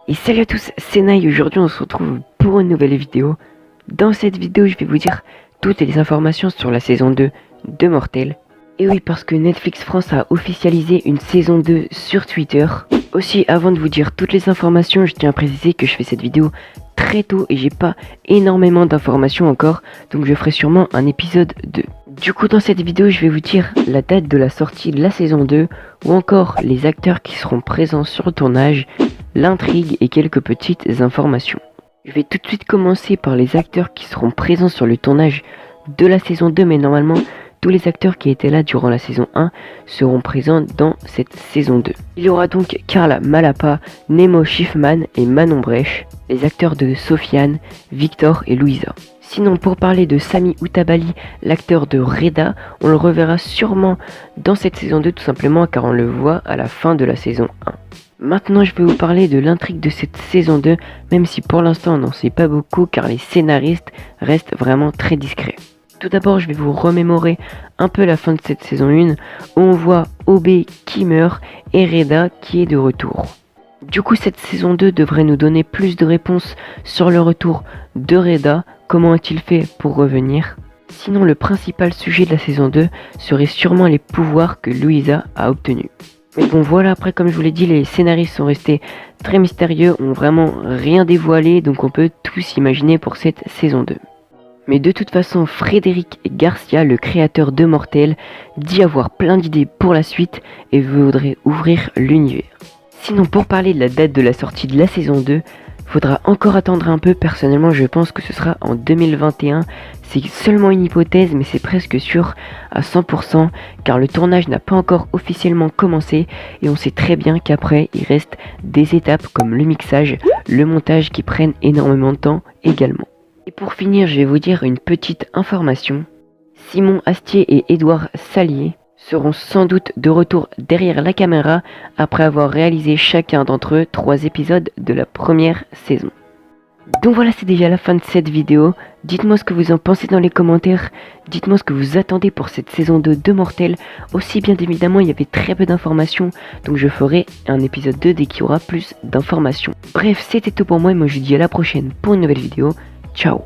Et salut à tous, c'est Nai. Aujourd'hui on se retrouve pour une nouvelle vidéo. Dans cette vidéo je vais vous dire toutes les informations sur la saison 2 de Mortel. Et oui, parce que Netflix France a officialisé une saison 2 sur Twitter. Aussi, avant de vous dire toutes les informations, je tiens à préciser que je fais cette vidéo très tôt et j'ai pas énormément d'informations encore, donc je ferai sûrement un épisode 2. Du coup, dans cette vidéo, je vais vous dire la date de la sortie de la saison 2, ou encore les acteurs qui seront présents sur le tournage, l'intrigue et quelques petites informations. Je vais tout de suite commencer par les acteurs qui seront présents sur le tournage de la saison 2, mais normalement, tous les acteurs qui étaient là durant la saison 1 seront présents dans cette saison 2. Il y aura donc Karla Malapa, Nemo Schiffman et Manon Brèche, les acteurs de Sofiane, Victor et Louisa. Sinon, pour parler de Sami Outabali, l'acteur de Reda, on le reverra sûrement dans cette saison 2 tout simplement car on le voit à la fin de la saison 1. Maintenant, je vais vous parler de l'intrigue de cette saison 2, même si pour l'instant on n'en sait pas beaucoup car les scénaristes restent vraiment très discrets. Tout d'abord, je vais vous remémorer un peu la fin de cette saison 1, où on voit Obé qui meurt et Reda qui est de retour. Du coup, cette saison 2 devrait nous donner plus de réponses sur le retour de Reda, comment a-t-il fait pour revenir. Sinon, le principal sujet de la saison 2 serait sûrement les pouvoirs que Louisa a obtenus. Mais bon, voilà, après comme je vous l'ai dit, les scénaristes sont restés très mystérieux, ont vraiment rien dévoilé, donc on peut tout s'imaginer pour cette saison 2. Mais de toute façon, Frédéric Garcia, le créateur de Mortel, dit avoir plein d'idées pour la suite et voudrait ouvrir l'univers. Sinon, pour parler de la date de la sortie de la saison 2, faudra encore attendre un peu. Personnellement, je pense que ce sera en 2021. C'est seulement une hypothèse, mais c'est presque sûr à 100%, car le tournage n'a pas encore officiellement commencé et on sait très bien qu'après, il reste des étapes comme le mixage, le montage qui prennent énormément de temps également. Et pour finir, je vais vous dire une petite information. Simon Astier et Édouard Salier seront sans doute de retour derrière la caméra après avoir réalisé chacun d'entre eux 3 épisodes de la première saison. Donc voilà, c'est déjà la fin de cette vidéo. Dites-moi ce que vous en pensez dans les commentaires. Dites-moi ce que vous attendez pour cette saison 2 de Mortel. Aussi, bien évidemment, il y avait très peu d'informations, donc je ferai un épisode 2 dès qu'il y aura plus d'informations. Bref, c'était tout pour moi et moi je vous dis à la prochaine pour une nouvelle vidéo. Ciao.